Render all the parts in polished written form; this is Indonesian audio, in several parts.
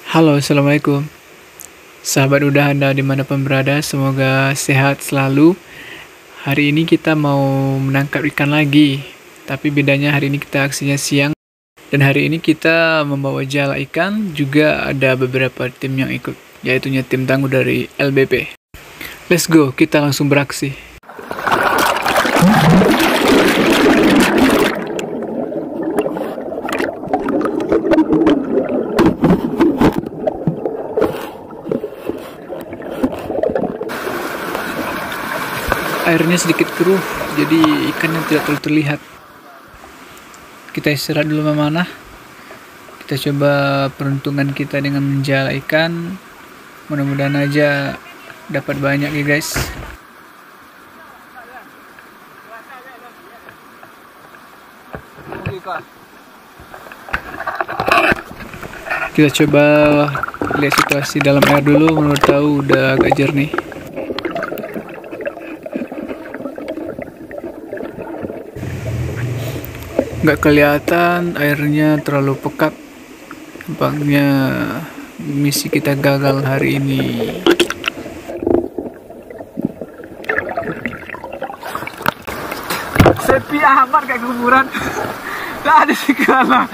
Halo, Assalamualaikum. Sahabat Udahana dimanapun berada, semoga sehat selalu. Hari ini kita mau menangkap ikan lagi. Tapi bedanya hari ini kita aksinya siang. Dan hari ini kita membawa jala ikan, juga ada beberapa tim yang ikut, yaitu tim tangguh dari LBP. Let's go, kita langsung beraksi. Airnya sedikit keruh, jadi ikannya tidak terlalu terlihat. Kita istirahat dulu memanah. Kita coba peruntungan kita dengan menjala ikan. Mudah-mudahan aja dapat banyak ya guys. Kita coba lihat situasi dalam air dulu, menurut tahu udah agak jernih. Nggak kelihatan, airnya terlalu pekat. Tampaknya misi kita gagal hari ini. Sepi amat kayak kuburan. Tak ada segala.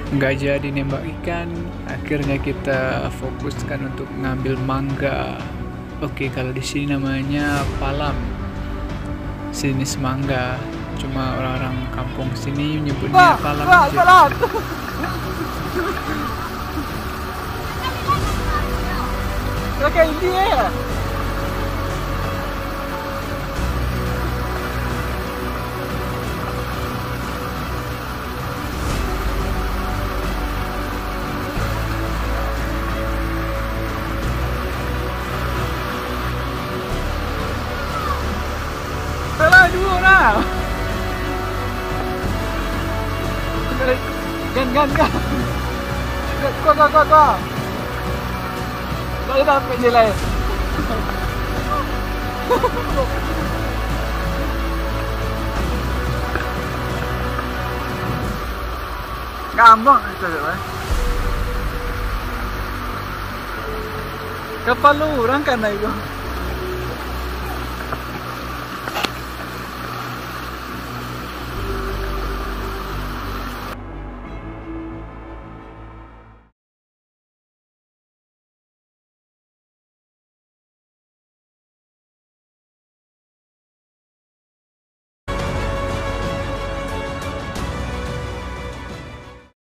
Nggak jadi nembak ikan, akhirnya kita fokuskan untuk ngambil mangga. Oke, kalau di sini namanya palam, jenis mangga. Cuma orang-orang kampung sini menyebutnya palam aja. Oke, ini ya. Salah dulu lah. Gan. Kau. Boleh dapat nilai. Gampang itu kan. Kapal lu orang kan itu.